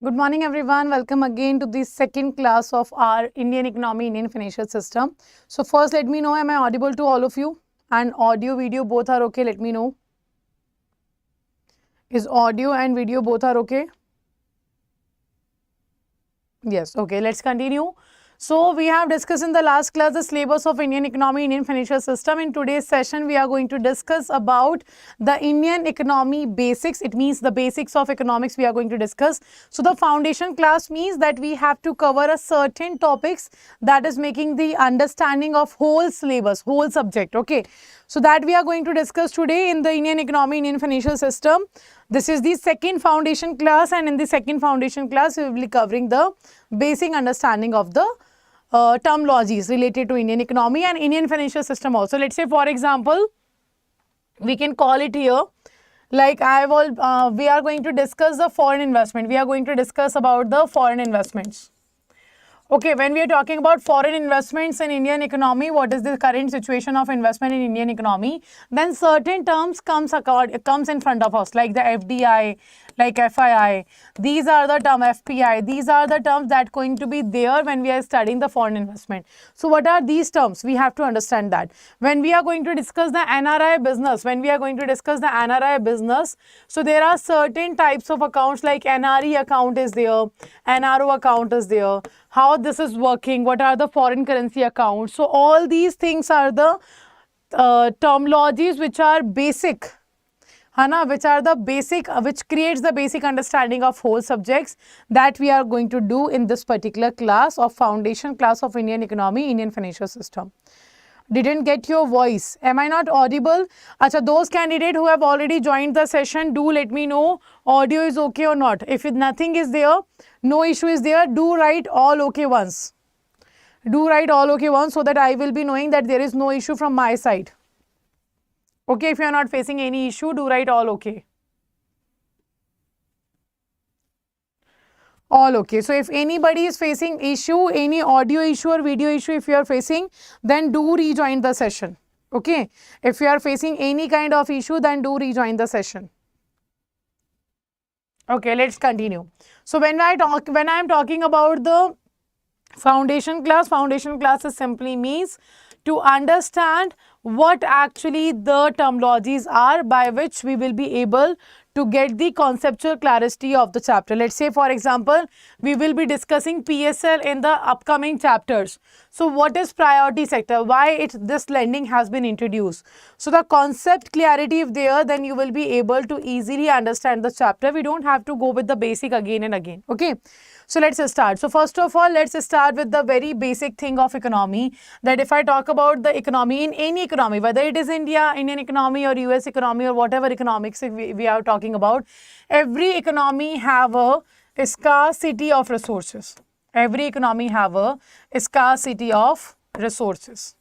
Good morning, everyone. Welcome again to the second class of our Indian economy, Indian financial system. So first, let me know, am I audible to all of you? And audio, video, both are okay? Let me know. Is audio and video both are okay? Yes, okay. Let's continue. So we have discussed in the last class the syllabus of Indian economy, Indian financial system. In today's session, we are going to discuss about the Indian economy basics. It means the basics of economics we are going to discuss. So the foundation class means that we have to cover a certain topics that is making the understanding of whole syllabus, whole subject. Okay. So that we are going to discuss today in the Indian economy, Indian financial system. This is the second foundation class, and in the second foundation class, we will be covering the basic understanding of the terminologies related to Indian economy and Indian financial system also. Let's say, for example, we can call it here like we are going to discuss the foreign investment. We are going to discuss about the foreign investments. Okay, when we are talking about foreign investments in Indian economy, what is the current situation of investment in Indian economy? Then certain terms comes in front of us, like the FDI, like FII. These are the term FPI. These are the terms that going to be there when we are studying the foreign investment. So what are these terms? We have to understand that. When we are going to discuss the NRI business, so there are certain types of accounts like NRE account is there, NRO account is there, how this is working, what are the foreign currency accounts. So all these things are the terminologies which are basic, which creates the basic understanding of whole subjects that we are going to do in this particular class of foundation class of Indian economy, Indian financial system. Didn't get your voice. Am I not audible? Acha, those candidates who have already joined the session, do let me know audio is okay or not. If nothing is there, no issue is there, do write all okay once. Do write all okay once so that I will be knowing that there is no issue from my side. Okay, if you are not facing any issue, do write all okay. All okay. So if anybody is facing issue, any audio issue or video issue if you are facing, then do rejoin the session. Okay. If you are facing any kind of issue, then do rejoin the session. Okay, let's continue. So when I am talking about the foundation class is simply means to understand what actually the terminologies are by which we will be able to get the conceptual clarity of the chapter. Let's say, for example, we will be discussing PSL in the upcoming chapters. So what is priority sector? Why this lending has been introduced? So the concept clarity if there, then you will be able to easily understand the chapter. We don't have to go with the basic again and again. Okay. So let's start. So first of all, let's start with the very basic thing of economy, that if I talk about the economy in any economy, whether it is India, Indian economy or US economy or whatever economics we are talking about, every economy have a scarcity of resources. Every economy have a scarcity of resources.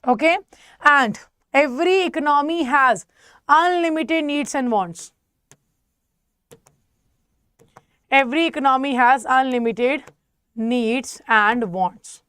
Okay. And every economy has unlimited needs and wants. Every economy has unlimited needs and wants.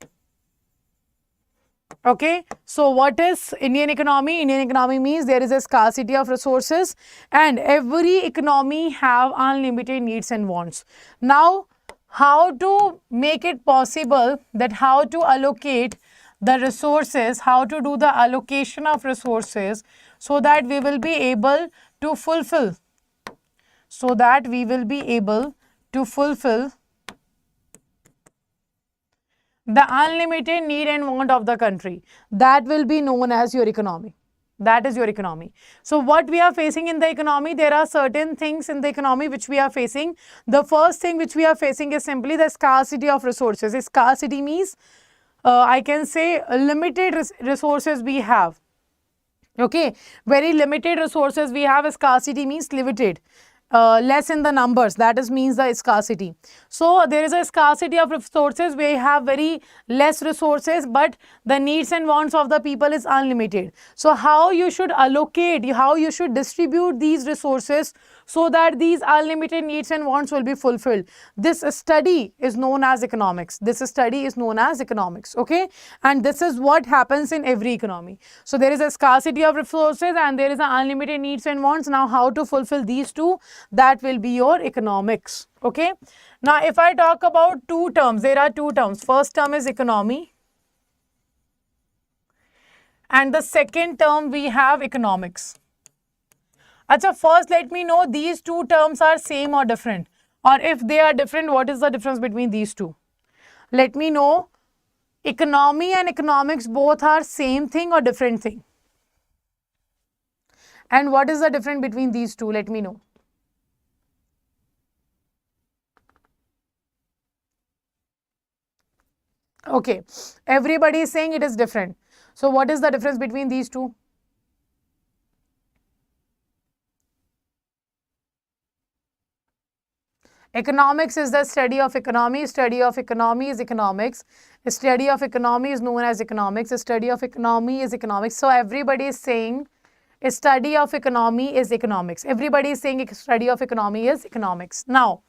Okay. So what is Indian economy? Indian economy means there is a scarcity of resources and every economy have unlimited needs and wants. Now, how to make it possible that how to allocate the resources, how to do the allocation of resources so that we will be able to fulfill, the unlimited need and want of the country. That will be known as your economy. That is your economy. So what we are facing in the economy, there are certain things in the economy which we are facing. The first thing which we are facing is simply the scarcity of resources. Scarcity means I can say limited resources we have. Okay, very limited resources we have. Scarcity means limited. Less in the numbers, that is means the scarcity. So there is a scarcity of resources. We have very less resources, but the needs and wants of the people is unlimited. So how you should allocate, how you should distribute these resources so that these unlimited needs and wants will be fulfilled. This study is known as economics. Okay, and this is what happens in every economy. So there is a scarcity of resources and there is an unlimited needs and wants. Now how to fulfill these two? that will be your economics. Okay. Now, if I talk about two terms, there are two terms. First term is economy, and the second term we have economics. Acha, first let me know these two terms are same or different, or if they are different, what is the difference between these two? Let me know. Economy and economics both are same thing or different thing? And what is the difference between these two? Let me know. Okay, everybody is saying it is different. So what is the difference between these two? Economics is the study of economy. Study of economy is economics. Study of economy is known as economics. Study of economy is economics. So everybody is saying study of economy is economics. Everybody is saying study of economy is economics. Now,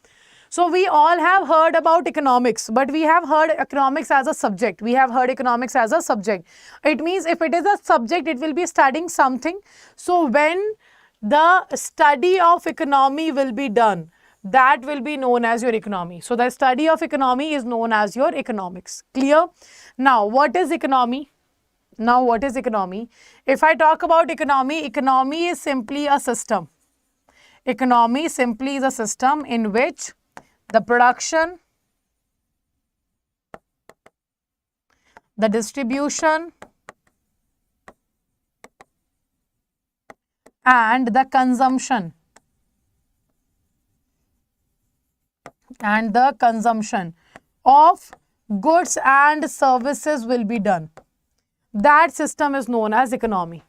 so we all have heard about economics, but we have heard economics as a subject. We have heard economics as a subject. It means if it is a subject, it will be studying something. So when the study of economy will be done, that will be known as your economy. So the study of economy is known as your economics. Clear? Now, what is economy? Now, what is economy? If I talk about economy, economy is simply a system. Economy simply is a system in which the production, the distribution, and the consumption of goods and services will be done. That system is known as economy.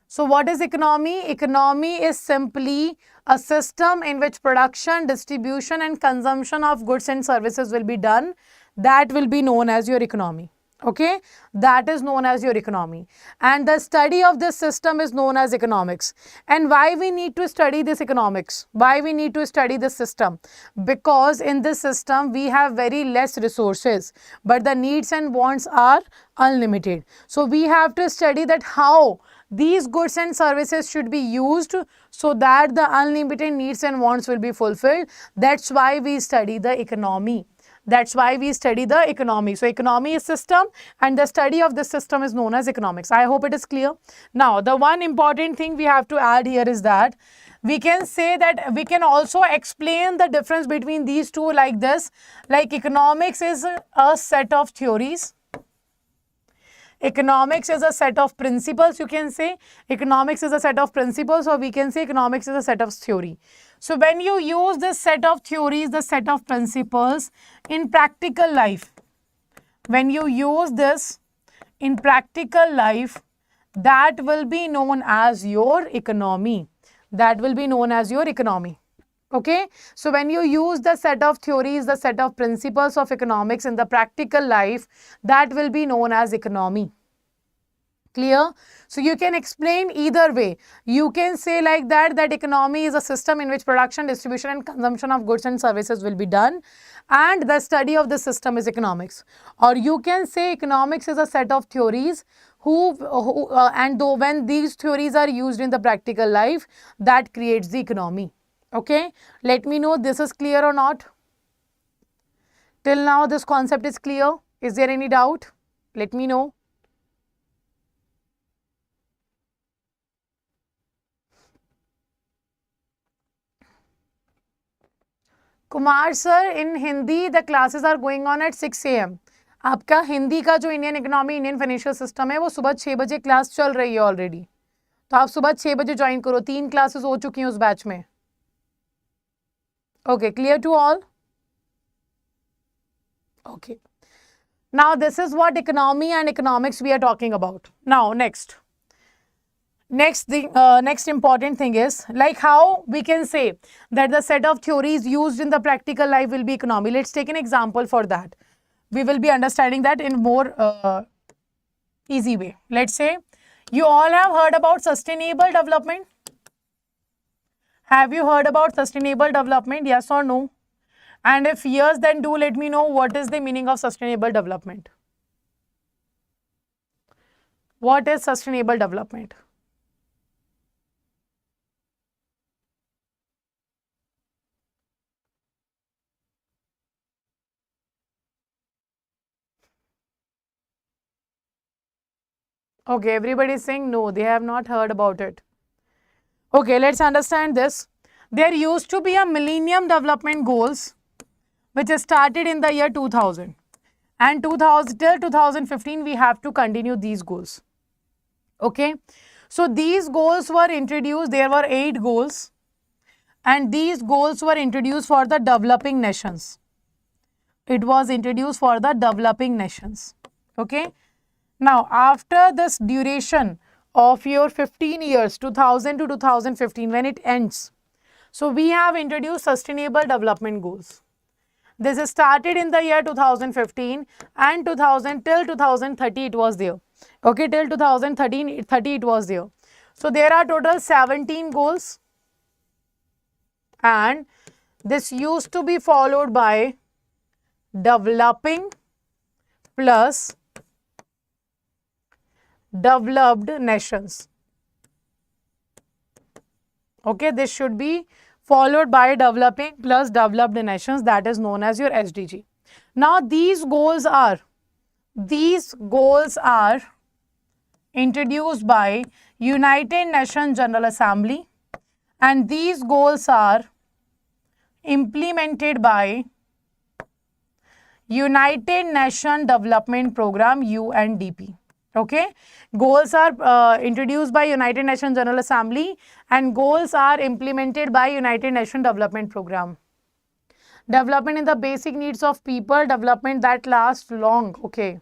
So what is economy? Economy is simply a system in which production, distribution and consumption of goods and services will be done. That will be known as your economy. Okay, that is known as your economy, and the study of this system is known as economics. And why we need to study this economics? Why we need to study this system? Because in this system we have very less resources, but the needs and wants are unlimited. So we have to study that how these goods and services should be used so that the unlimited needs and wants will be fulfilled. That's why we study the economy. That's why we study the economy. So economy is system, and the study of this system is known as economics. I hope it is clear. Now, the one important thing we have to add here is that we can say that we can also explain the difference between these two like this. Like economics is a set of theories. Economics is a set of principles, you can say. Economics is a set of principles, or we can say economics is a set of theory. So when you use this set of theories, the set of principles in practical life, when you use this in practical life, that will be known as your economy. That will be known as your economy. Okay, so when you use the set of theories, the set of principles of economics in the practical life, that will be known as economy. Clear? So you can explain either way. You can say like that economy is a system in which production, distribution and consumption of goods and services will be done, and the study of the system is economics. Or you can say economics is a set of theories and though when these theories are used in the practical life, that creates the economy. Okay, let me know this is clear or not. Till now this concept is clear. Is there any doubt? Let me know. Kumar sir, in Hindi the classes are going on at 6 AM. आपका हिंदी का जो Indian economy, Indian financial system है वो सुबह 6 बजे class चल रही है ऑलरेडी. तो आप सुबह 6 बजे ज्वाइन करो. 3 क्लासेस हो चुकी हैं उस बैच में. Okay, clear to all? Okay. Now this is what economy and economics we are talking about. Now next important thing is like how we can say that the set of theories used in the practical life will be economy. Let's take an example for that. We will be understanding that in more easy way. Let's say you all have heard about sustainable development. Have you heard about sustainable development? Yes or no? And if yes, then do let me know what is the meaning of sustainable development. What is sustainable development? Okay, everybody is saying no, they have not heard about it. Okay, let's understand this. There used to be a Millennium Development Goals which started in the year 2000, and 2000 till 2015 we have to continue these goals. Okay, so these goals were introduced. There were 8 goals, and these goals were introduced for the developing nations. It was introduced for the developing nations. Okay, now after this duration of your 15 years, 2000 to 2015, when it ends, so we have introduced sustainable development goals. This started in the year 2015, and 2000 till 2030 it was there. Okay, till 2030 it was there. So there are total 17 goals, and this used to be followed by developing plus developed nations. Okay, this should be followed by developing plus developed nations, that is known as your SDG. Now these goals are introduced by United Nations General Assembly, and these goals are implemented by United Nations Development Program, UNDP. Okay, goals are introduced by United Nations General Assembly, and goals are implemented by United Nations Development Program. Development in the basic needs of people, development that lasts long. Okay.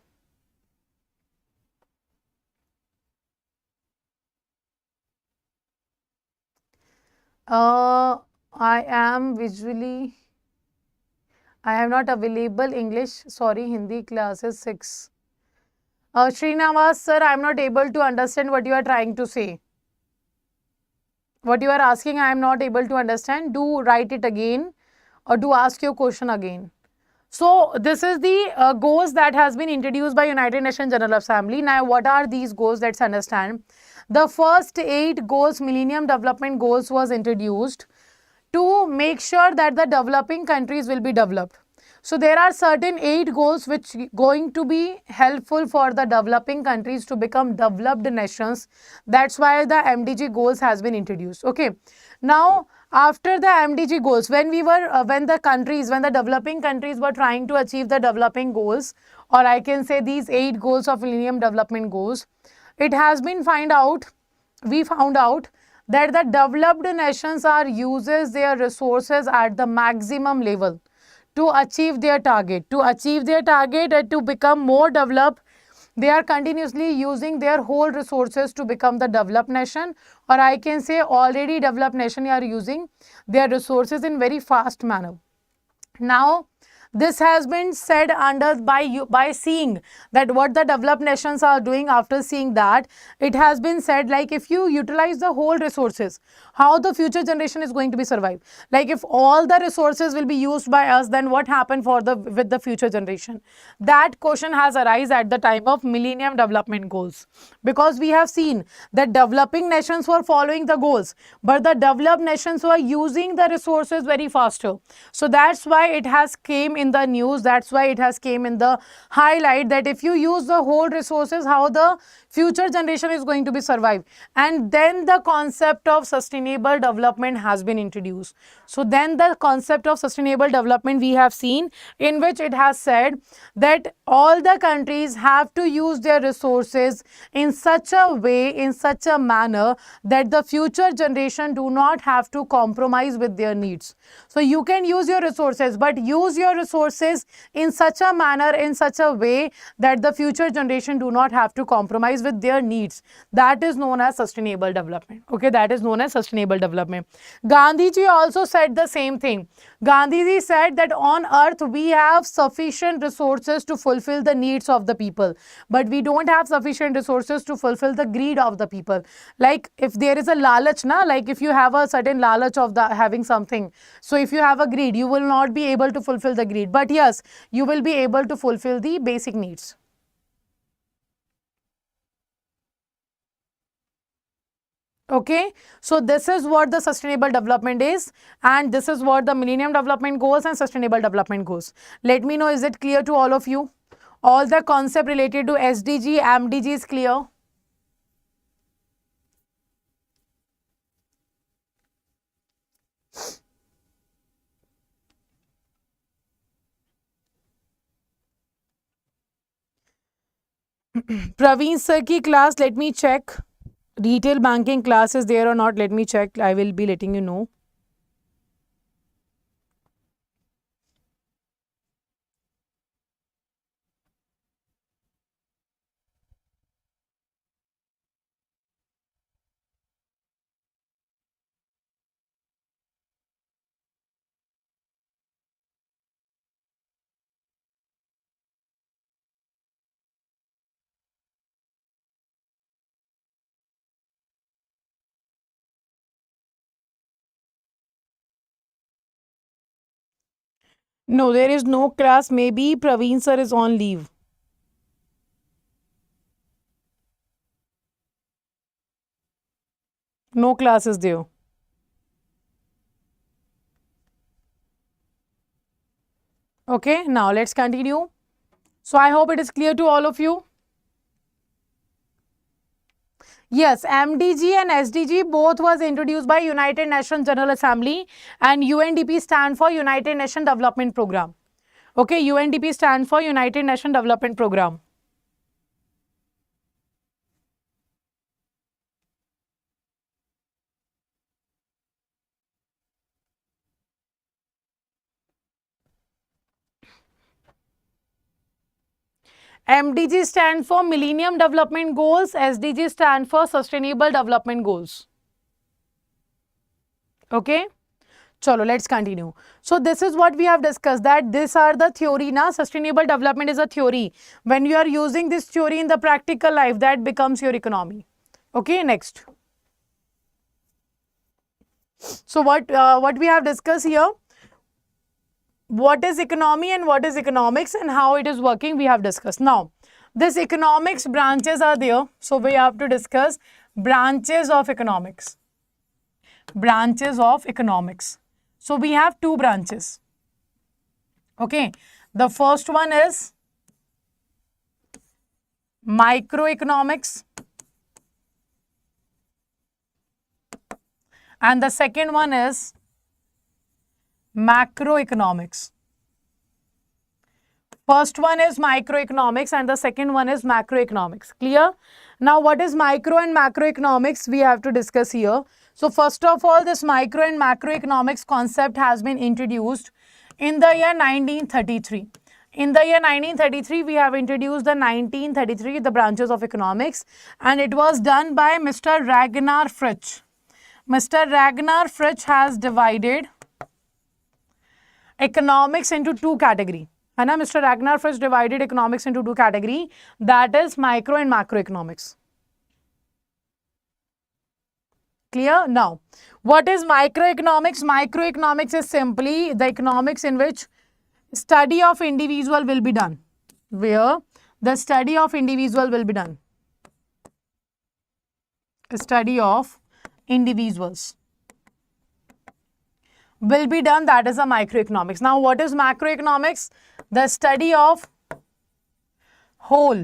I am visually, I have not available English, sorry, Hindi classes 6. Srinivas sir, I am not able to understand what you are trying to say. What you are asking, I am not able to understand. Do write it again, or do ask your question again. So this is the goals that has been introduced by United Nations General Assembly. Now what are these goals? Let's understand. The first 8 goals, Millennium Development Goals, was introduced to make sure that the developing countries will be developed. So there are certain 8 goals which going to be helpful for the developing countries to become developed nations. That's why the MDG goals has been introduced. Okay. Now after the MDG goals, when the developing countries were trying to achieve the developing goals, or I can say these 8 goals of Millennium Development Goals, it has been we found out that the developed nations uses their resources at the maximum level to achieve their target. To achieve their target and to become more developed, they are continuously using their whole resources to become the developed nation, or I can say already developed nation are using their resources in very fast manner. Now this has been said by seeing that what the developed nations are doing. After seeing that, it has been said, like, if you utilize the whole resources, how the future generation is going to be survived? Like, if all the resources will be used by us, then what happened with the future generation? That question has arisen at the time of Millennium Development Goals, because we have seen that developing nations were following the goals, but the developed nations were using the resources very faster. So that's why it has came in the news, that's why it has came in the highlight, that if you use the whole resources, how the future generation is going to be survived. And then the concept of sustainable development has been introduced. So then the concept of sustainable development we have seen, in which it has said that all the countries have to use their resources in such a way, in such a manner, that the future generation do not have to compromise with their needs. So you can use your resources, but use your resources in such a manner, in such a way, that the future generation do not have to compromise with their needs. That is known as sustainable development. Okay, that is known as sustainable development. Gandhi ji also said the same thing. Gandhi ji said that on earth we have sufficient resources to fulfill the needs of the people, but we don't have sufficient resources to fulfill the greed of the people. Like, if there is a lalach, like if you have a certain lalach of having something, so if you have a greed, you will not be able to fulfill the greed, but yes, you will be able to fulfill the basic needs. Okay, so this is what the sustainable development is, and this is what the Millennium Development Goals and Sustainable Development Goals. Let me know, is it clear to all of you? All the concept related to SDG, MDG is clear? Praveen sir ki class, let me check. Retail banking class is there or not? Let me check. I will be letting you know. No, there is no class. Maybe Praveen sir is on leave. No class is there. Okay, now let's continue. So I hope it is clear to all of you. Yes, MDG and SDG both was introduced by United Nations General Assembly, and UNDP stand for United Nations Development Program. Okay, UNDP stands for United Nations Development Program. MDG stands for Millennium Development Goals, SDG stand for Sustainable Development Goals. Okay. Chalo, let's continue. So this is what we have discussed, that these are the theory na. Sustainable development is a theory. When you are using this theory in the practical life, that becomes your economy. Okay, next. So what we have discussed here, what is economy and what is economics and how it is working, we have discussed. Now, this economics branches are there. So we have to discuss branches of economics. Branches of economics. So we have two branches. Okay. The first one is microeconomics. And the second one is macroeconomics. First one is microeconomics and the second one is macroeconomics. Clear? Now, what is micro and macroeconomics? We have to discuss here. So, first of all, this micro and macroeconomics concept has been introduced in the year 1933. In the year 1933, we have introduced the branches of economics, and it was done by Mr. Ragnar Fritsch. Mr. Ragnar Fritsch has divided economics into two categories. And Mr. Ragnar Fritsch divided economics into two categories, that is micro and macroeconomics. Clear? Now, what is microeconomics? Microeconomics is simply the economics in which study of individual will be done. Where the study of individual will be done. Study of individuals will be done, that is a microeconomics. Now, what is macroeconomics? The study of whole.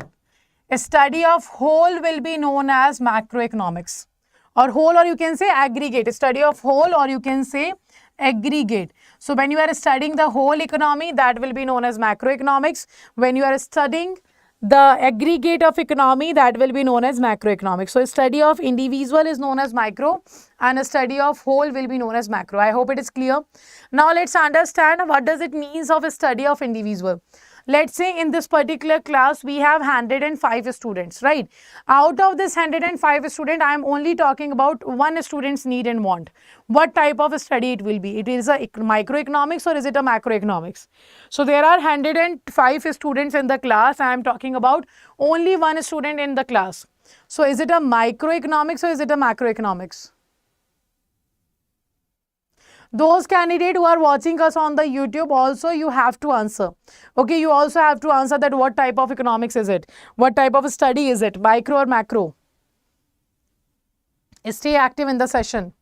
A study of whole will be known as macroeconomics. Or whole, or you can say aggregate. A study of whole, or you can say aggregate. So, when you are studying the whole economy, that will be known as macroeconomics. When you are studying the aggregate of economy, that will be known as macroeconomics. So, a study of individual is known as micro and a study of whole will be known as macro. I hope it is clear. Now, let's understand what does it means of a study of individual. Let's say in this particular class, we have 105 students, right? Out of this 105 students, I am only talking about one student's need and want. What type of a study it will be? It is a microeconomics or is it a macroeconomics? So, there are 105 students in the class. I am talking about only one student in the class. So, is it a microeconomics or is it a macroeconomics? Those candidates who are watching us on the YouTube, also you have to answer. Okay, you also have to answer that what type of economics is it? What type of study is it? Micro or macro? Stay active in the session.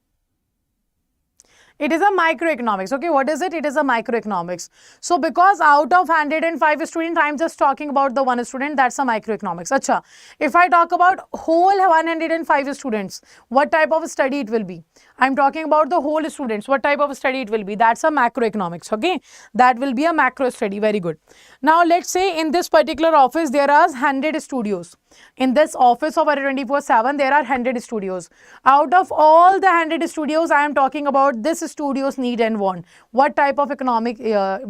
It is a microeconomics. Okay, what is it? It is a microeconomics. So because out of 105 students, I am just talking about the one student, that's a microeconomics. Acha, if I talk about whole 105 students, what type of study it will be? I am talking about the whole students, what type of study it will be? That's a macroeconomics. Okay, that will be a macro study. Very good. Now let's say in this particular office there are 100 studios. In this office of 24/7 there are 100 studios. Out of all the 100 studios, I am talking about this studio's need and want. What type of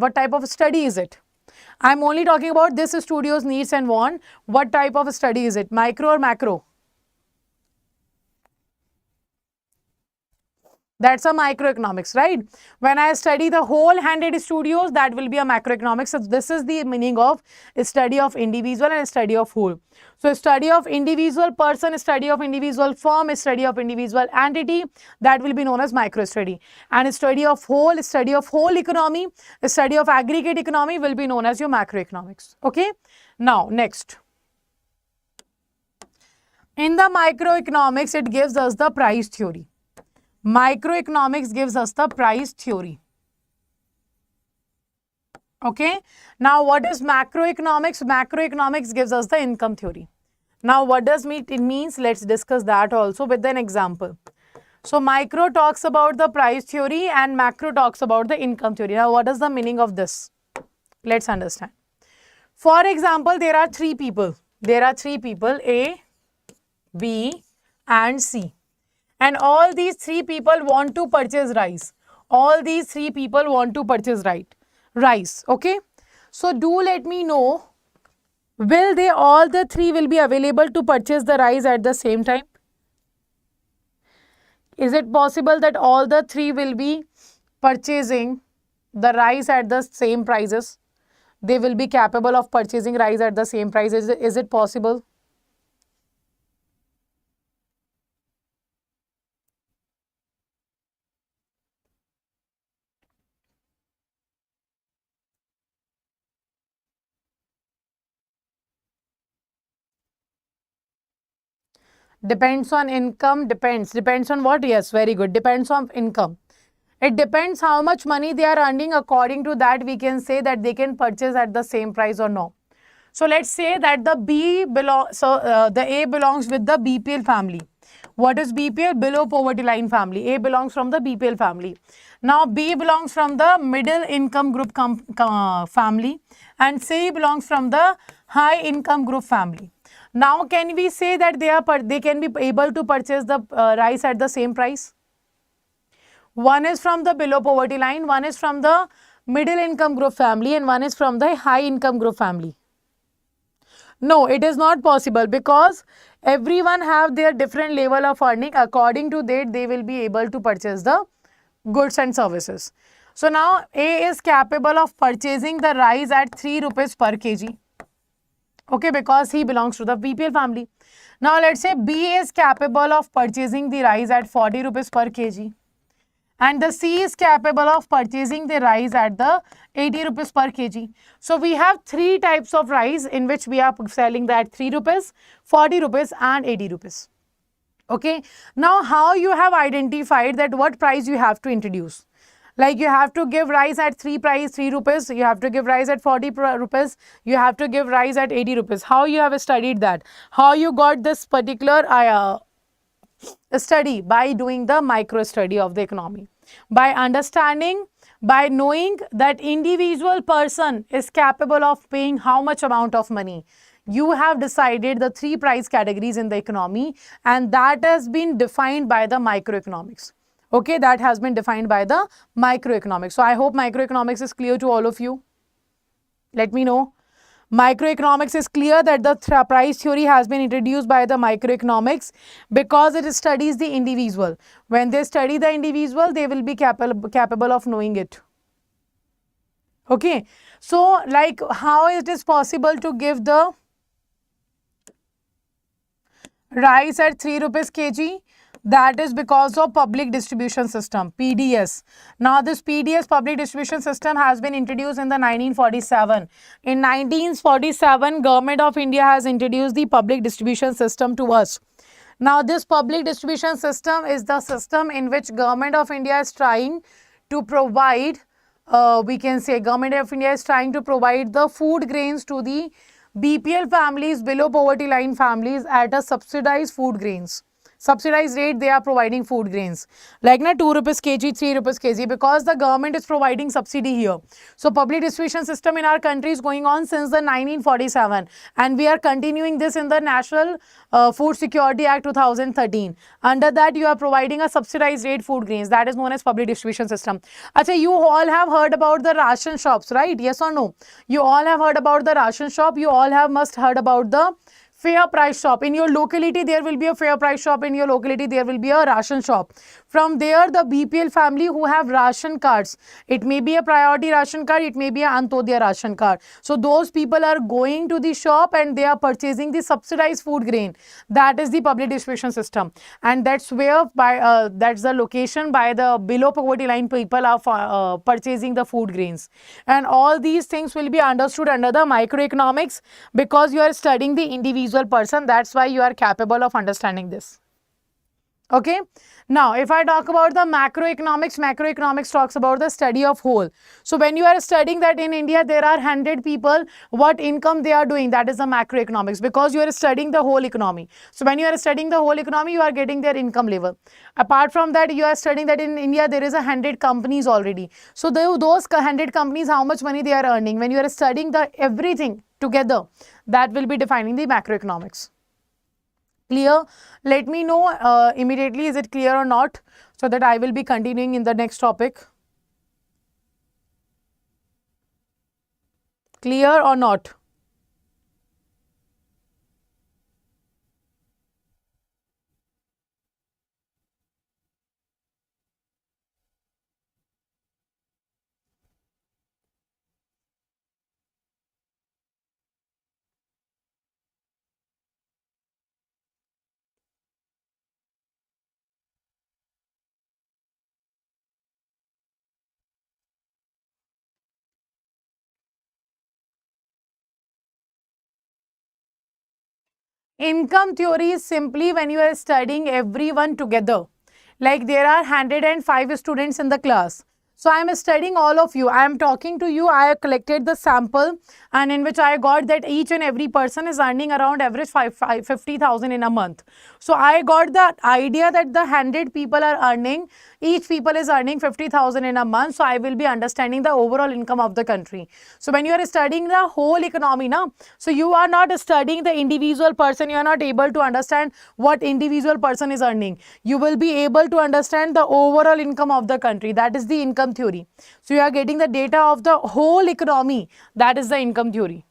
what type of study is it? I am only talking about this studio's needs and want. What type of study is it? Micro or macro? That's a microeconomics, right? When I study the whole 100 studios, that will be a macroeconomics. So this is the meaning of study of individual and study of whole. So study of individual person, study of individual firm, study of individual entity, that will be known as micro study. And study of whole economy, study of aggregate economy will be known as your macroeconomics. Okay. Now next. In the microeconomics, it gives us the price theory. Microeconomics gives us the price theory. Okay. Now, what is macroeconomics? Macroeconomics gives us the income theory. Now, what does it means? Let's discuss that also with an example. So, micro talks about the price theory and macro talks about the income theory. Now, what is the meaning of this? Let's understand. For example, there are three people. There are three people, A, B, and C. And all these three people want to purchase rice. All these three people want to purchase rice. Okay. So do let me know, will they all the three will be available to purchase the rice at the same time? Is it possible that all the three will be purchasing the rice at the same prices? They will be capable of purchasing rice at the same price. Is it possible? Depends on income, depends on what? Yes, very good. Depends on income. It depends how much money they are earning. According to that, we can say that they can purchase at the same price or no. So let's say that the the A belongs with the BPL family. What is BPL? Below poverty line family. A belongs from the BPL family. Now B belongs from the middle income group family, and C belongs from the high income group family. Now, can we say that they can be able to purchase the rice at the same price? One is from the below poverty line, one is from the middle income group family, and one is from the high income group family. No, it is not possible, because everyone have their different level of earning. According to that, they will be able to purchase the goods and services. So now A is capable of purchasing the rice at 3 rupees per kg. Okay, because he belongs to the BPL family. Now, let's say B is capable of purchasing the rice at 40 rupees per kg. And the C is capable of purchasing the rice at the 80 rupees per kg. So, we have three types of rice in which we are selling that 3 rupees, 40 rupees and 80 rupees. Okay. Now, how you have identified that what price you have to introduce? Like you have to give rice at 3 rupees, you have to give rice at 40 rupees, you have to give rice at 80 rupees. How you have studied that? How you got this particular study? By doing the micro study of the economy. By understanding, by knowing that individual person is capable of paying how much amount of money. You have decided the three price categories in the economy, and that has been defined by the microeconomics. Okay, that has been defined by the microeconomics. So, I hope microeconomics is clear to all of you. Let me know. Microeconomics is clear that the price theory has been introduced by the microeconomics because it studies the individual. When they study the individual, they will be capable of knowing it. Okay. So, like how it is possible to give the rice at 3 rupees kg? That is because of public distribution system, PDS. Now, this PDS, public distribution system, has been introduced in the 1947. In 1947, Government of India has introduced the public distribution system to us. Now, this public distribution system is the system in which Government of India is trying to provide, we can say Government of India is trying to provide the food grains to the BPL families, below poverty line families, at a subsidized food grains. Subsidized rate, they are providing food grains. Like na 2 rupees kg, 3 rupees kg, because the government is providing subsidy here. So public distribution system in our country is going on since the 1947, and we are continuing this in the National Food Security Act 2013. Under that, you are providing a subsidized rate food grains. That is known as public distribution system. Acha, you all have heard about the ration shops, right? Yes or no? You all have heard about the ration shop. You all have must heard about the fair price shop. In your locality, there will be a fair price shop. In your locality, there will be a ration shop. From there, the BPL family who have ration cards, it may be a priority ration card, it may be an Antodaya ration card. So those people are going to the shop and they are purchasing the subsidized food grain. That is the public distribution system, and that's where that's the location by the below poverty line people are purchasing the food grains. And all these things will be understood under the microeconomics, because you are studying the individual person. That's why you are capable of understanding this. Okay. Now, if I talk about the macroeconomics, macroeconomics talks about the study of whole. So when you are studying that in India there are 100 people, what income they are doing, that is the macroeconomics, because you are studying the whole economy. So when you are studying the whole economy, you are getting their income level. Apart from that, you are studying that in India there is 100 companies already. So those 100 companies, how much money they are earning. When you are studying the everything together, that will be defining the macroeconomics. Clear? Let me know immediately, is it clear or not, so that I will be continuing in the next topic. Clear or not? Income theory is simply when you are studying everyone together. Like there are 105 students in the class. So I am studying all of you. I am talking to you. I have collected the sample, and in which I got that each and every person is earning around average 50,000 in a month. So I got the idea that the 100 people are earning, each people is earning 50,000 in a month. So I will be understanding the overall income of the country. So when you are studying the whole economy now, so you are not studying the individual person. You are not able to understand what individual person is earning. You will be able to understand the overall income of the country. That is the income theory. So you are getting the data of the whole economy. That is the income theory.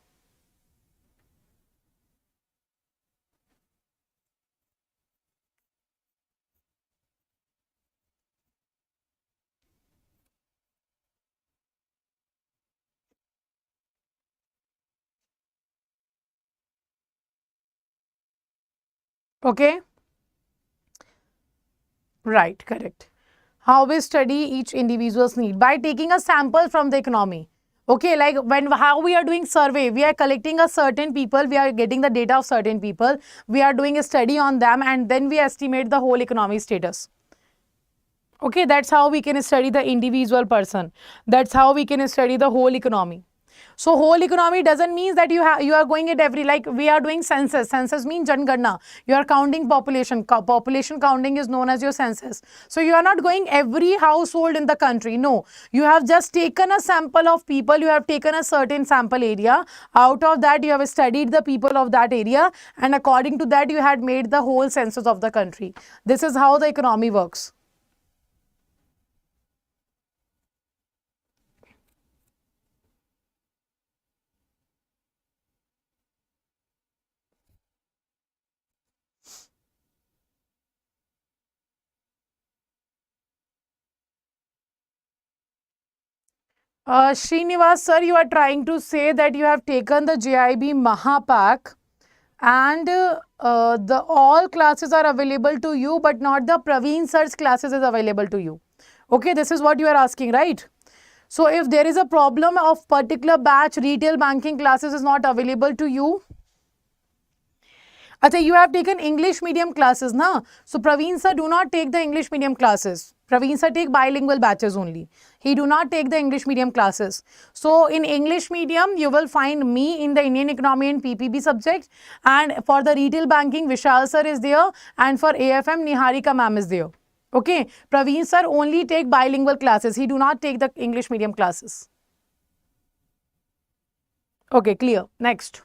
Okay. Right, correct. How we study each individual's need? By taking a sample from the economy. Okay, like how we are doing survey, we are collecting a certain people, we are getting the data of certain people, we are doing a study on them, and then we estimate the whole economy status. Okay, that's how we can study the individual person. That's how we can study the whole economy. So whole economy doesn't mean that you are going at every, like we are doing census. Census means janganna. You are counting population. Population counting is known as your census. So you are not going every household in the country. No, you have just taken a sample of people. You have taken a certain sample area. Out of that, you have studied the people of that area, and according to that, you had made the whole census of the country. This is how the economy works. Srinivas sir, you are trying to say that you have taken the JAIIB Mahapak, and the all classes are available to you, but not the Praveen sir's classes is available to you. Okay, this is what you are asking, right? So if there is a problem of particular batch, retail banking classes is not available to you, Acha, you have taken English medium classes, na? So Praveen sir do not take the English medium classes. Praveen sir take bilingual batches only. He do not take the English medium classes. So in English medium, you will find me in the Indian economy and PPB subject. And for the retail banking, Vishal sir is there. And for AFM, Niharika ma'am is there. Okay. Praveen sir only take bilingual classes. He do not take the English medium classes. Okay, clear. Next.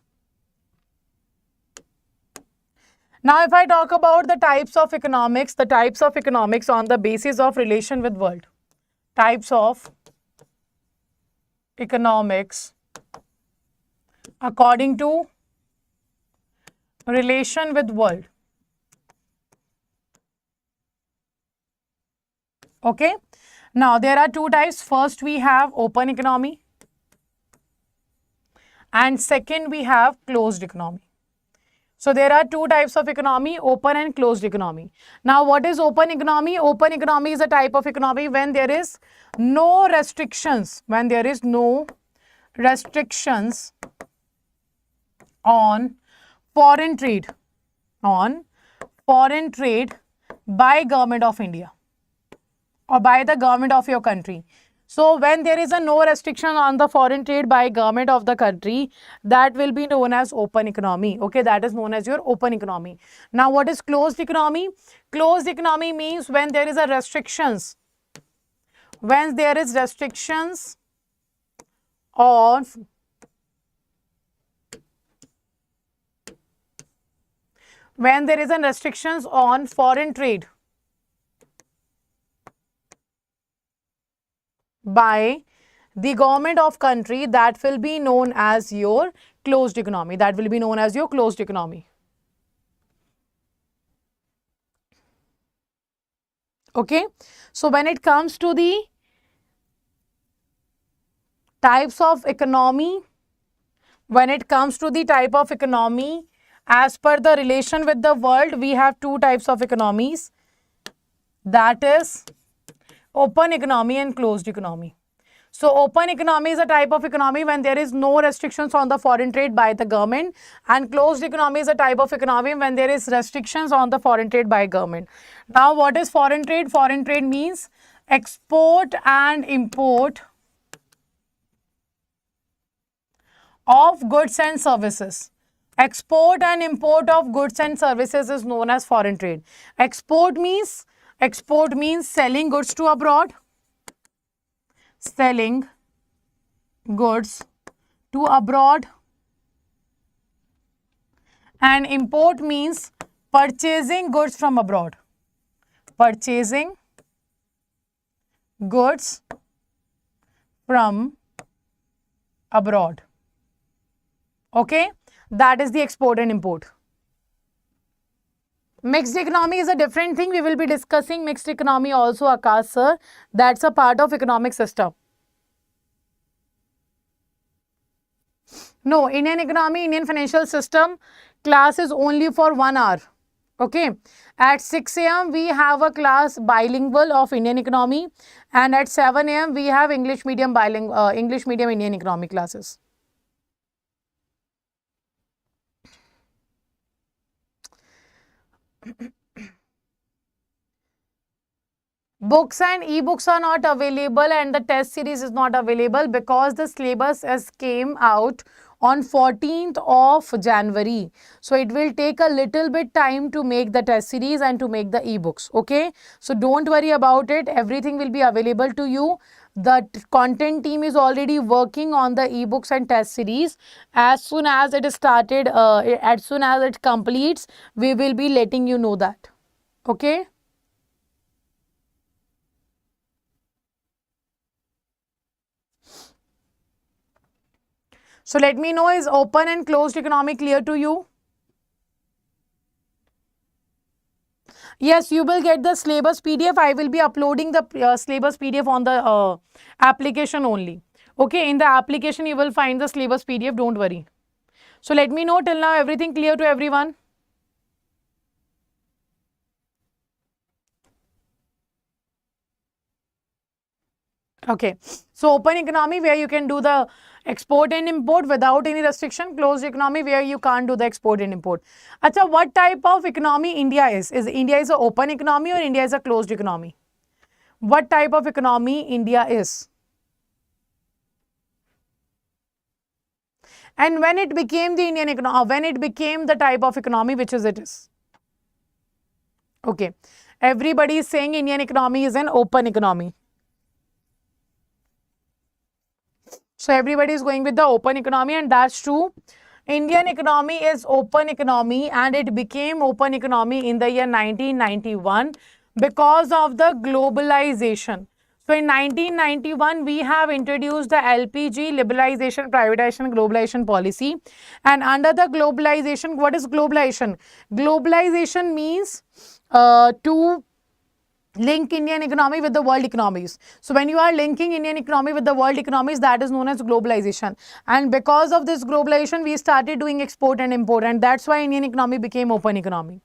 Now, if I talk about the types of economics on the basis of relation with world. Types of economics according to relation with world. Okay. Now, there are two types. First, we have open economy. And second, we have closed economy. So there are two types of economy, open and closed economy. Now, what is open economy? Open economy is a type of economy when there is no restrictions, on foreign trade, by government of India or by the government of your country. So when there is a no restriction on the foreign trade by government of the country, that will be known as open economy. Okay, that is known as your open economy. Now, what is closed economy? Closed economy means when there is a restrictions. When there is restrictions on foreign trade by the government of country, that will be known as your closed economy. Okay. So when it comes to the types of economy, as per the relation with the world, we have two types of economies. That is open economy and closed economy. So open economy is a type of economy when there is no restrictions on the foreign trade by the government, and closed economy is a type of economy when there is restrictions on the foreign trade by government. Now, what is foreign trade? Foreign trade means export and import of goods and services. Export and import of goods and services is known as foreign trade. Export means selling goods to abroad. Selling goods to abroad. And import means purchasing goods from abroad. Purchasing goods from abroad. Okay, that is the export and import. Mixed economy is a different thing. We will be discussing mixed economy also, Akash sir. That's a part of economic system. No, Indian economy, Indian financial system class is only for 1 hour. Okay. At 6 a.m. we have a class bilingual of Indian economy, and at 7 a.m. we have English medium Indian economy classes. Books and e-books are not available, and the test series is not available because the syllabus has came out on 14th of January. So it will take a little bit time to make the test series and to make the e-books. Okay. So don't worry about it. Everything will be available to you. The content team is already working on the e-books and test series. As soon as it is started, as soon as it completes, we will be letting you know that. Okay. So let me know, is open and closed economy clear to you? Yes, you will get the syllabus PDF. I will be uploading the syllabus PDF on the application only. Okay, in the application you will find the syllabus PDF, don't worry. So let me know till now everything clear to everyone. Okay, so open economy where you can do the export and import without any restriction. Closed economy where you can't do the export and import. Acha, what type of economy India is? Is India is an open economy or India is a closed economy? What type of economy India is? And when it became the Indian economy, when it became the type of economy which is it is? Okay, everybody is saying Indian economy is an open economy. So everybody is going with the open economy, and that's true. Indian economy is open economy, and it became open economy in the year 1991 because of the globalization. So in 1991, we have introduced the LPG liberalization, privatization, globalization policy. And under the globalization, what is globalization? Globalization means to link Indian economy with the world economies. So when you are linking Indian economy with the world economies, that is known as globalization. And because of this globalization, we started doing export and import, and that's why Indian economy became open economy.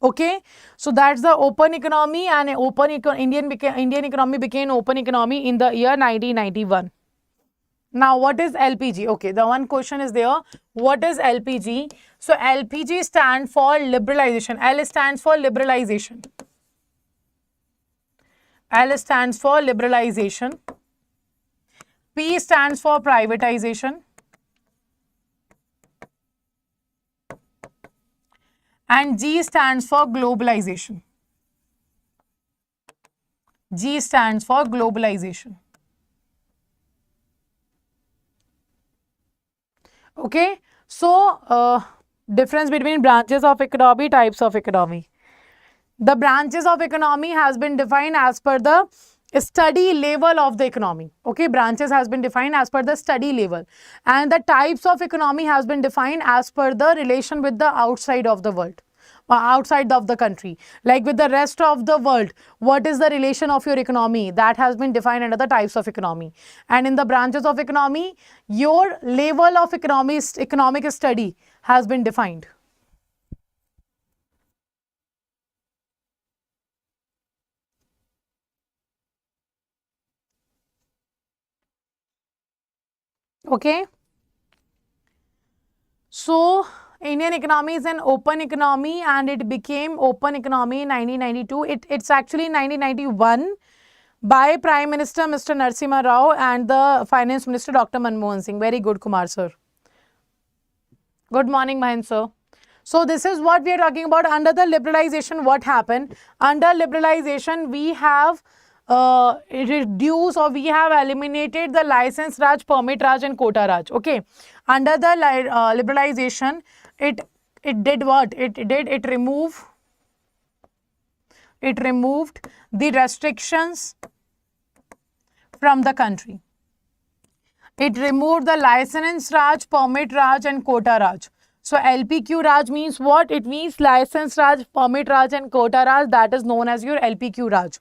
Okay, so that's the open economy, and Indian economy became open economy in the year 1991. Now, what is LPG? Okay, the one question is there. What is LPG? So LPG stands for liberalization. L stands for liberalization. L stands for liberalization. P stands for privatization. And G stands for globalization. G stands for globalization. Okay, so difference between branches of economy, types of economy. The branches of economy has been defined as per the study level of the economy. Okay, branches has been defined as per the study level, and the types of economy has been defined as per the relation with the outside of the world, outside of the country, like with the rest of the world. What is the relation of your economy? That has been defined under the types of economy. And in the branches of economy, your level of economic study has been defined. Okay, so Indian economy is an open economy, and it became open economy in 1992. It's actually 1991 by Prime Minister Mr. Narasimha Rao and the Finance Minister Dr. Manmohan Singh. Very good, Kumar sir. Good morning, Mahen sir. So this is what we are talking about. Under the liberalization, what happened? Under liberalization, we have reduced, or we have eliminated the license Raj, permit Raj and quota Raj. Okay. Under the liberalization, it did what? It removed the restrictions from the country. It removed the license Raj, permit Raj and quota Raj. So LPQ Raj means what? It means license Raj, permit Raj and quota Raj. That is known as your LPQ Raj.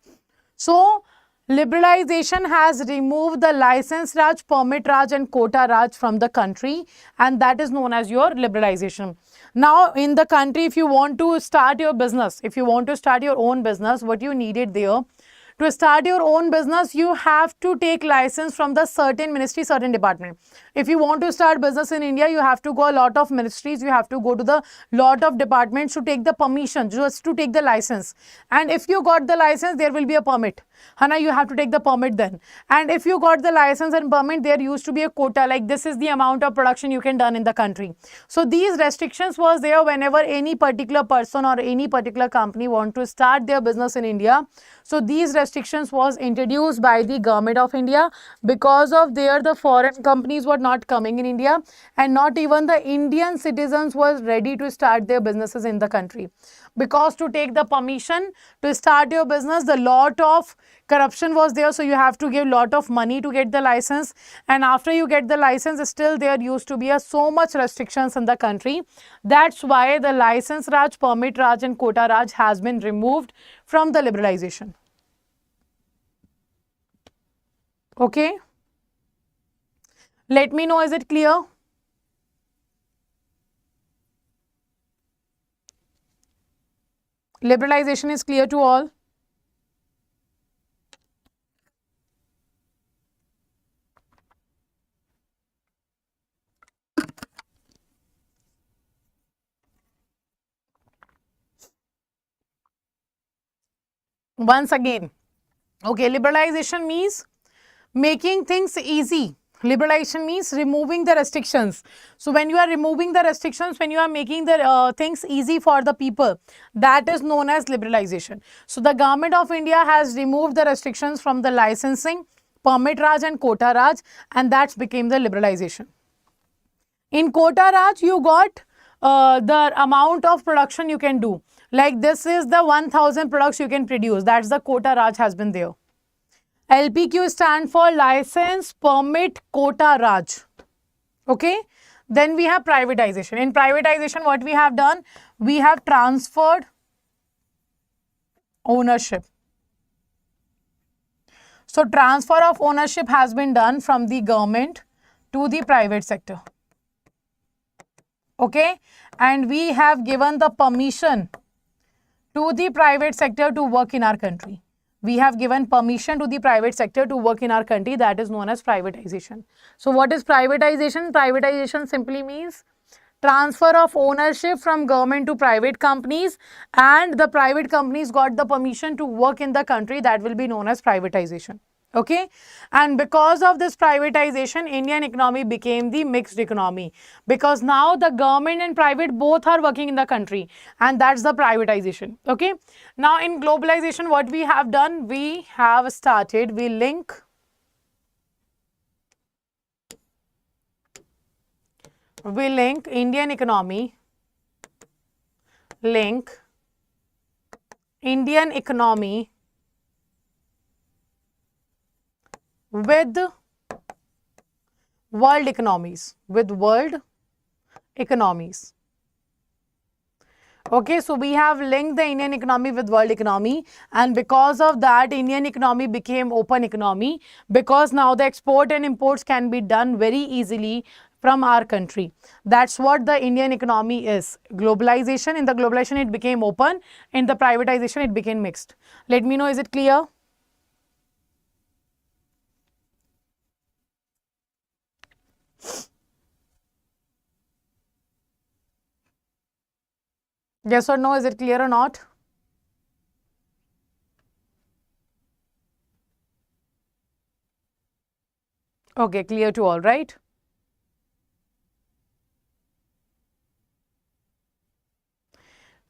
So liberalization has removed the license Raj, permit Raj and quota Raj from the country, and that is known as your liberalization. Now in the country, if you want to start your business, if you want to start your own business, what you needed there? To start your own business, you have to take license from the certain ministry, certain department. If you want to start business in India, you have to go a lot of ministries, you have to go to the lot of departments to take the permission, just to take the license. And if you got the license, there will be a permit. Hana, you have to take the permit then. And if you got the license and permit, there used to be a quota, like this is the amount of production you can done in the country. So these restrictions was there whenever any particular person or any particular company want to start their business in India. So these restrictions was introduced by the government of India. Because of there, the foreign companies were not coming in India, and not even the Indian citizens was ready to start their businesses in the country. Because to take the permission to start your business, the lot of corruption was there, so you have to give lot of money to get the license, and after you get the license, still there used to be so much restrictions in the country. That's why the license Raj, permit Raj and quota Raj has been removed from the liberalization. Okay, let me know, is it clear? Liberalization is clear to all? Once again, okay, liberalization means making things easy. Liberalization means removing the restrictions. So when you are removing the restrictions, when you are making the things easy for the people, that is known as liberalization. So the government of India has removed the restrictions from the licensing, permit Raj and quota Raj, and that's became the liberalization. In quota Raj, you got the amount of production you can do. Like this is the 1000 products you can produce. That's the quota Raj has been there. LPQ stand for license, permit, quota Raj. Okay. Then we have privatization. In privatization, what we have done? We have transferred ownership. So transfer of ownership has been done from the government to the private sector. Okay. And we have given the permission to the private sector to work in our country. We have given permission to the private sector to work in our country. That is known as privatization. So what is privatization? Privatization simply means transfer of ownership from government to private companies, and the private companies got the permission to work in the country. That will be known as privatization. Okay, and because of this privatization, Indian economy became the mixed economy, because now the government and private both are working in the country, and that's the privatization. Okay, now in globalization, what we have done, we have started, we link Indian economy, with world economies, Okay, so we have linked the Indian economy with world economy, and because of that, Indian economy became open economy, because now the export and imports can be done very easily from our country. That's what the Indian economy is. Globalization, in the globalization it became open, in the privatization it became mixed. Let me know, is it clear? Yes or no, is it clear or not? Okay, clear to all, right?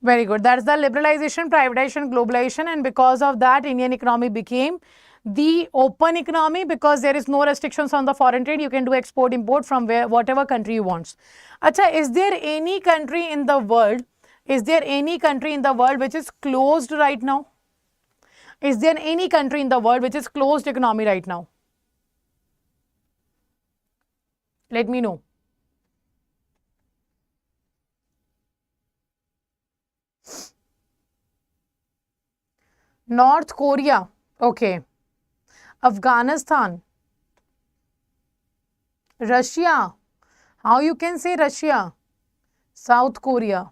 Very good. That's the liberalization, privatization, globalization, and because of that, Indian economy became the open economy, because there is no restrictions on the foreign trade. You can do export, import from whatever country you want. Acha, is there any country in the world, which is closed right now? Is there any country in the world which is closed economy right now? Let me know. North Korea. Okay. Afghanistan. Russia. How you can say Russia? South Korea.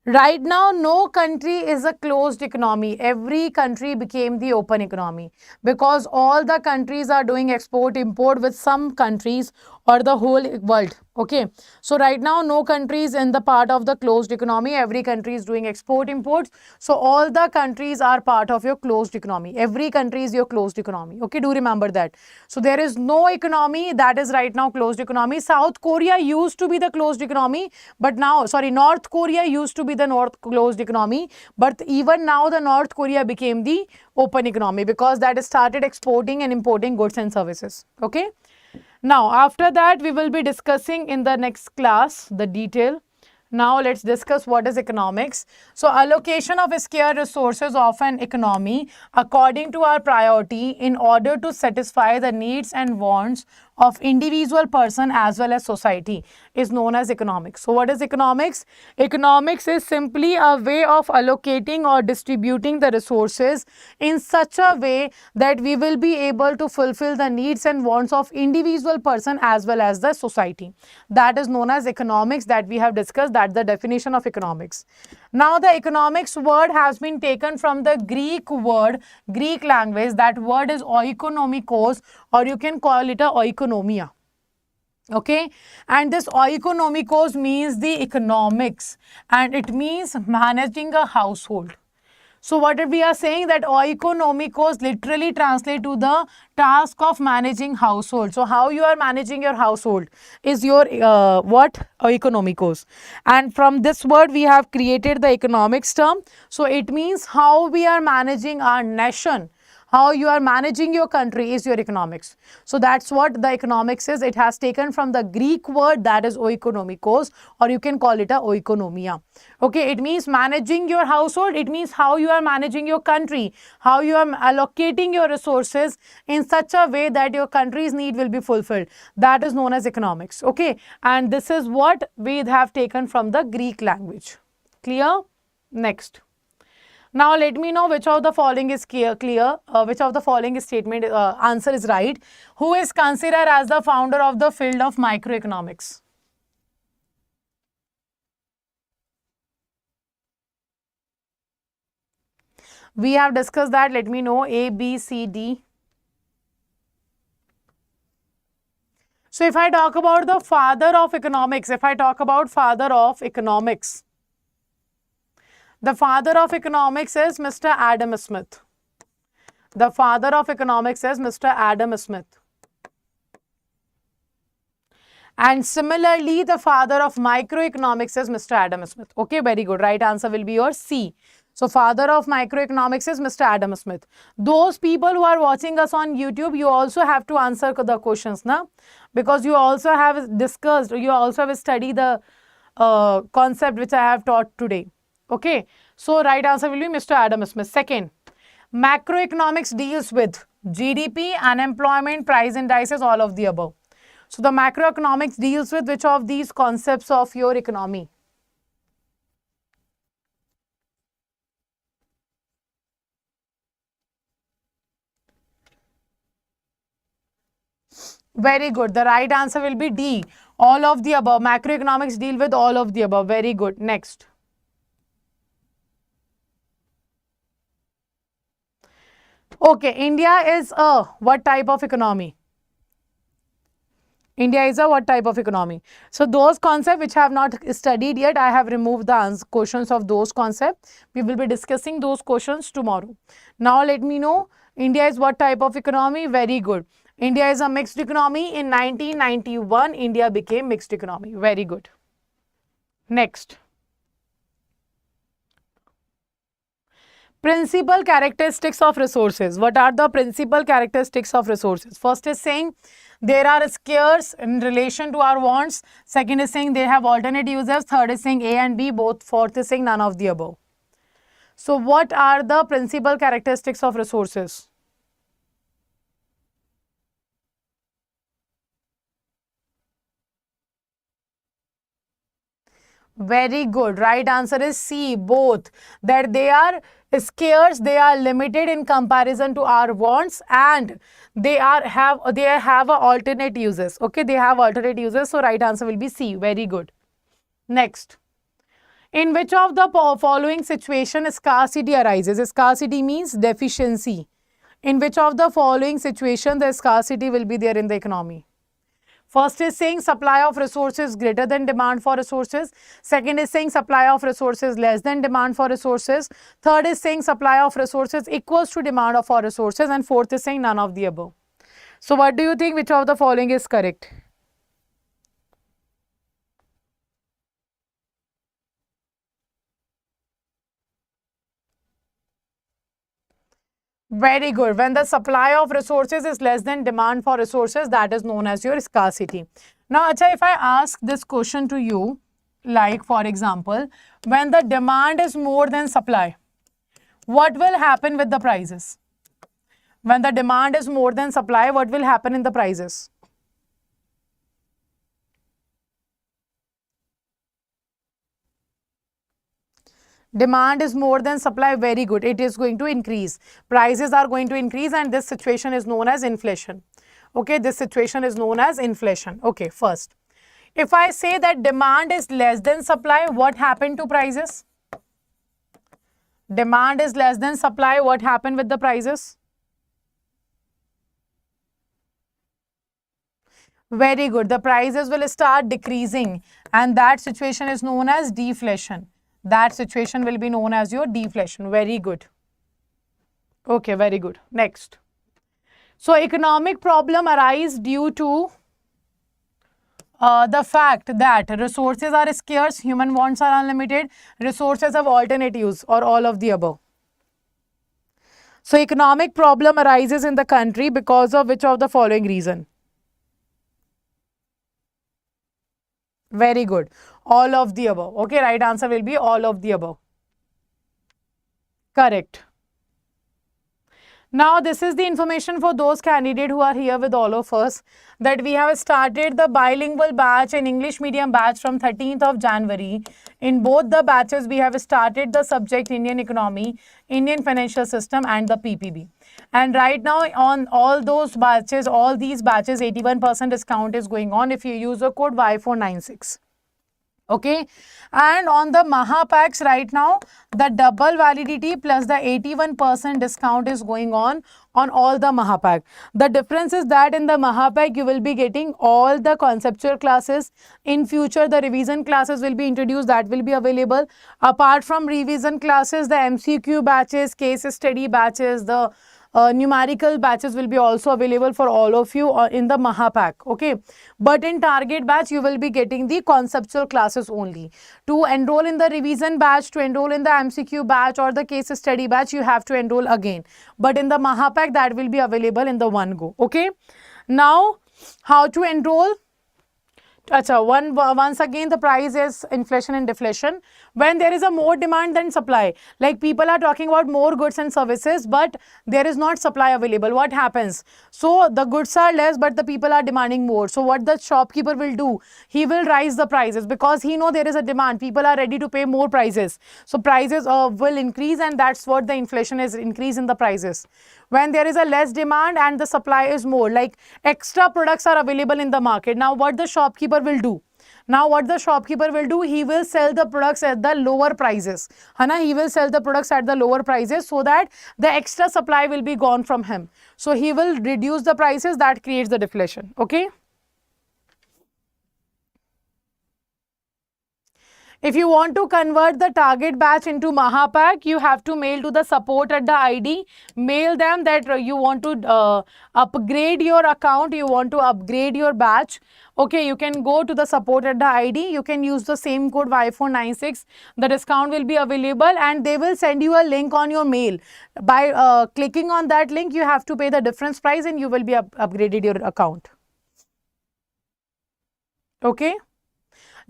Right now, no country is a closed economy. Every country became the open economy, because all the countries are doing export, import with some countries or the whole world. Okay. So right now, no country is in the part of the closed economy. Every country is doing export, imports. So all the countries are part of your closed economy. Every country is your closed economy. Okay. Do remember that. So there is no economy that is right now closed economy. South Korea used to be the closed economy, but now, sorry, North Korea used to be the closed economy, but even now the North Korea became the open economy, because that started exporting and importing goods and services. Okay. Now, after that, we will be discussing in the next class the detail. Now, let's discuss what is economics. So, allocation of scarce resources of an economy according to our priority in order to satisfy the needs and wants of individual person as well as society is known as economics. So, what is economics? Economics is simply a way of allocating or distributing the resources in such a way that we will be able to fulfill the needs and wants of individual person as well as the society. That is known as economics, that we have discussed. That's the definition of economics. Now, the economics word has been taken from the Greek word, Greek language. That word is oikonomikos, or you can call it a oikonomia. Okay, and this oikonomikos means the economics, and it means managing a household. So what we are saying that oikonomikos literally translate to the task of managing household. So how you are managing your household is your what? Oikonomikos. And from this word we have created the economics term. So it means how we are managing our nation. How you are managing your country is your economics. So that's what the economics is. It has taken from the Greek word that is oikonomikos, or you can call it a oikonomia. Okay, it means managing your household. It means how you are managing your country, how you are allocating your resources in such a way that your country's need will be fulfilled. That is known as economics. Okay, and this is what we have taken from the Greek language. Clear? Next. Now let me know which of the following is clear, which of the following statement answer is right. Who is considered as the founder of the field of microeconomics? We have discussed that. Let me know A, B, C, D. So if I talk about the father of economics, the father of economics is Mr. Adam Smith. The father of economics is Mr. Adam Smith. And similarly, the father of microeconomics is Mr. Adam Smith. Okay, very good. Right answer will be your C. So, father of microeconomics is Mr. Adam Smith. Those people who are watching us on YouTube, you also have to answer the questions, na? Because you also have discussed, you also have studied the concept which I have taught today. Okay, so right answer will be Mr. Adam Smith. Second, macroeconomics deals with GDP, unemployment, price indices, all of the above. So the macroeconomics deals with which of these concepts of your economy? Very good. The right answer will be D. All of the above. Macroeconomics deal with all of the above. Very good. Next. Okay, India is a what type of economy? India is a what type of economy? So those concepts which I have not studied yet, I have removed the questions of those concepts. We will be discussing those questions tomorrow. Now let me know, India is what type of economy? Very good. India is a mixed economy. In 1991, India became mixed economy. Very good. Next. Principal characteristics of resources. What are the principal characteristics of resources? First is saying there are scarce in relation to our wants. Second is saying they have alternate uses. Third is saying A and B both. Fourth is saying none of the above. So what are the principal characteristics of resources? Very good. Right answer is C, both. That they are scarce, they are limited in comparison to our wants, and they have alternate uses. Okay, they have alternate uses. So right answer will be C. Very good. Next. In which of the following situation scarcity arises? Scarcity means deficiency. In which of the following situation the scarcity will be there in the economy? First is saying supply of resources greater than demand for resources. Second is saying supply of resources less than demand for resources. Third is saying supply of resources equals to demand for resources. And fourth is saying none of the above. So what do you think, which of the following is correct? Very good. When the supply of resources is less than demand for resources, that is known as your scarcity. Now, Acha, if I ask this question to you, like for example, when the demand is more than supply, what will happen with the prices? When the demand is more than supply, what will happen in the prices? Demand is more than supply. Very good. It is going to increase. Prices are going to increase, and this situation is known as inflation. Okay, this situation is known as inflation. Okay, first, if I say that demand is less than supply, what happened to prices? Demand is less than supply. What happened with the prices? Very good. The prices will start decreasing, and that situation is known as deflation. That situation will be known as your deflation. Very good. Okay, very good. Next. So economic problem arise due to the fact that resources are scarce, human wants are unlimited, resources have alternate use, or all of the above. So economic problem arises in the country because of which of the following reason? Very good. All of the above. Okay, right answer will be all of the above. Correct. Now, this is the information for those candidates who are here with all of us, that we have started the bilingual batch and English medium batch from 13th of January. In both the batches, we have started the subject Indian economy, Indian financial system and the PPB. And right now on all those batches, all these batches, 81% discount is going on if you use the code Y496. Okay, and on the Maha packs right now, the double validity plus the 81% discount is going on all the Maha pack. The difference is that in the Maha pack you will be getting all the conceptual classes. In future the revision classes will be introduced, that will be available. Apart from revision classes, the MCQ batches, case study batches, the numerical batches will be also available for all of you in the Maha pack. Okay, but in target batch you will be getting the conceptual classes only. To enroll in the revision batch, to enroll in the MCQ batch or the case study batch, you have to enroll again, but in the Maha pack that will be available in the one go. Okay, now how to enroll? Once again the price is inflation and deflation. When there is a more demand than supply, like people are talking about more goods and services, but there is not supply available, what happens? So the goods are less but the people are demanding more. So what the shopkeeper will do, he will rise the prices because he know there is a demand, people are ready to pay more prices. So prices will increase, and that's what the inflation is, increase in the prices. When there is a less demand and the supply is more, like extra products are available in the market, now what the shopkeeper will do? He will sell the products at the lower prices. He will sell the products at the lower prices so that the extra supply will be gone from him. So he will reduce the prices, that creates the deflation. Okay. If you want to convert the target batch into Maha pack, you have to mail to the support at the ID. Mail them that you want to upgrade your account, you want to upgrade your batch. Okay, you can go to the support at the ID. You can use the same code Y496. The discount will be available and they will send you a link on your mail. By clicking on that link, you have to pay the difference price and you will be upgraded your account. Okay.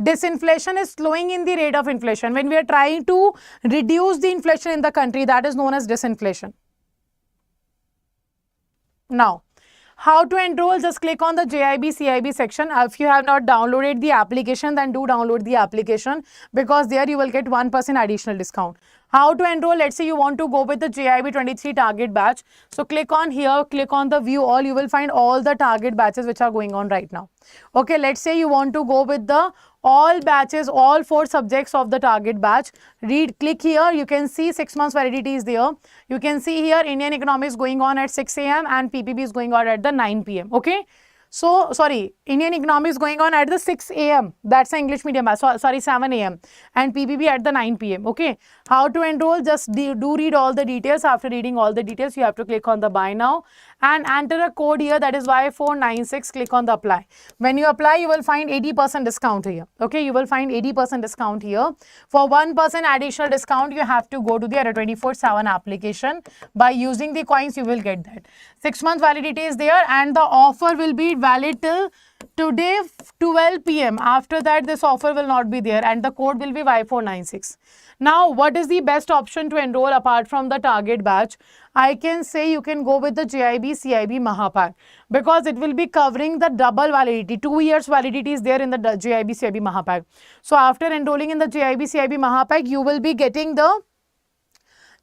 Disinflation is slowing in the rate of inflation. When we are trying to reduce the inflation in the country, that is known as disinflation. Now, how to enroll? Just click on the JAIIB CAIIB section. If you have not downloaded the application, then do download the application, because there you will get 1% additional discount. How to enroll? Let's say you want to go with the JAIIB 23 target batch. So click on here, click on the view all. You will find all the target batches which are going on right now. Okay, let's say you want to go with the all batches, all 4 subjects of the target batch. Click here, you can see 6 months validity is there. You can see here Indian economy is going on at 6 AM and PPB is going on at the 9 PM. Okay. So, sorry, Indian economy is going on at the 6 AM. That's the English medium batch. Sorry, 7 AM. And PPB at the 9 PM. Okay. How to enroll? Just do read all the details. After reading all the details, you have to click on the buy now and enter a code here, that is Y496. Click on the apply. When you apply, you will find 80% discount here. Okay. You will find 80% discount here. For 1% additional discount, you have to go to the Adda 24/7 application. By using the coins, you will get that. 6 months validity is there and the offer will be valid till today 12 PM. After that, this offer will not be there and the code will be Y496. Now, what is the best option to enroll apart from the target batch? I can say you can go with the JAIIB CAIIB Maha pack, because it will be covering the double validity. 2 years validity is there in the JAIIB CAIIB Maha pack. So, after enrolling in the JAIIB CAIIB Maha pack, you will be getting the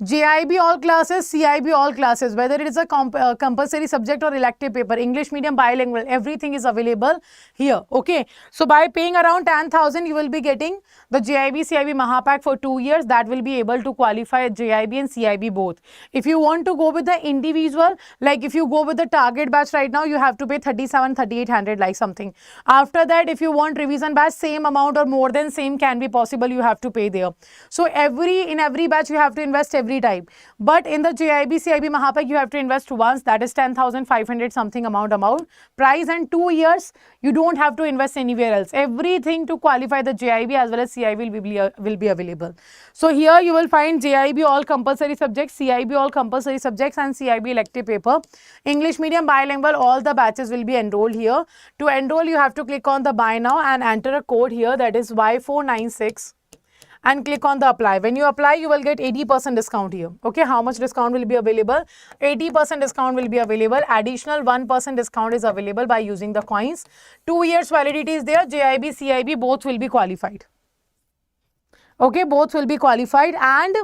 JAIIB all classes, CAIIB all classes, whether it is a compulsory subject or elective paper, English medium, bilingual, everything is available here. Okay. So, by paying around 10,000, you will be getting the JAIIB CAIIB Maha pack for 2 years. That will be able to qualify JAIIB and CAIIB both. If you want to go with the individual, like if you go with the target batch right now, you have to pay 3,800 like something. After that, if you want revision batch, same amount or more than same can be possible, you have to pay there. So, in every batch, you have to invest every every time. But in the JIB, CIB, Mahapak, you have to invest once, that is 10,500 something amount price, and 2 years you don't have to invest anywhere else. Everything to qualify the JIB as well as CIB will be available. So here you will find JIB all compulsory subjects, CIB all compulsory subjects, and CIB elective paper. English medium, bilingual, all the batches will be enrolled here. To enroll, you have to click on the buy now and enter a code here, that is Y496. And click on the apply. When you apply, you will get 80% discount here. Okay, how much discount will be available? 80% discount will be available. Additional 1% discount is available by using the coins. 2 years validity is there. JIB, CIB, both will be qualified. Okay, both will be qualified, and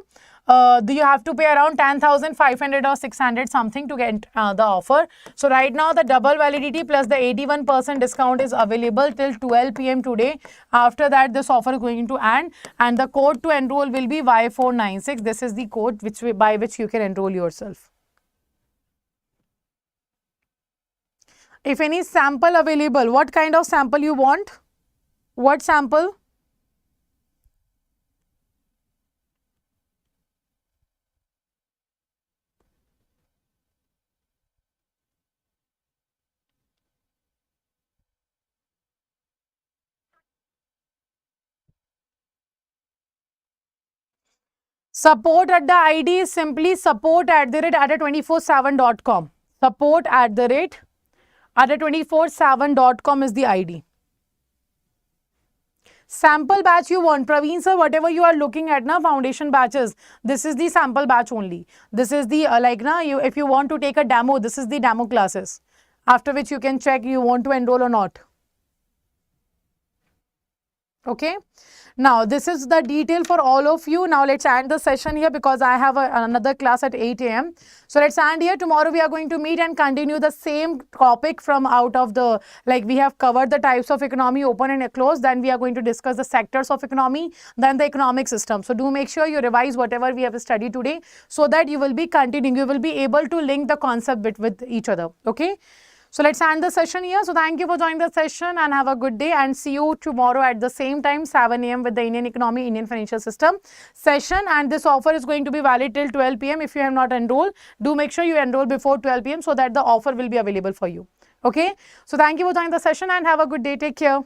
you have to pay around 10,500 or 600 something to get the offer. So right now the double validity plus the 81% discount is available till 12 PM today. After that, this offer is going to end, and the code to enroll will be Y496. This is the code by which you can enroll yourself. If any sample available, what kind of sample you want? What sample? Support at the ID is simply support@adda247.com. Support@adda247.com is the ID. Sample batch you want, Praveen sir, whatever you are looking at now, foundation batches, this is the sample batch only. This is the if you want to take a demo, this is the demo classes, after which you can check you want to enroll or not. Okay. Now, this is the detail for all of you. Now, let's end the session here because I have another class at 8 AM. So, let's end here. Tomorrow, we are going to meet and continue the same topic from out of the, we have covered the types of economy, open and closed. Then, we are going to discuss the sectors of economy, then the economic system. So, do make sure you revise whatever we have studied today so that you will be continuing. You will be able to link the concept with each other. Okay. So, let's end the session here. So, thank you for joining the session and have a good day, and see you tomorrow at the same time 7 AM with the Indian economy, Indian financial system session. And this offer is going to be valid till 12 PM. If you have not enrolled, do make sure you enroll before 12 PM so that the offer will be available for you. Okay. So, thank you for joining the session and have a good day. Take care.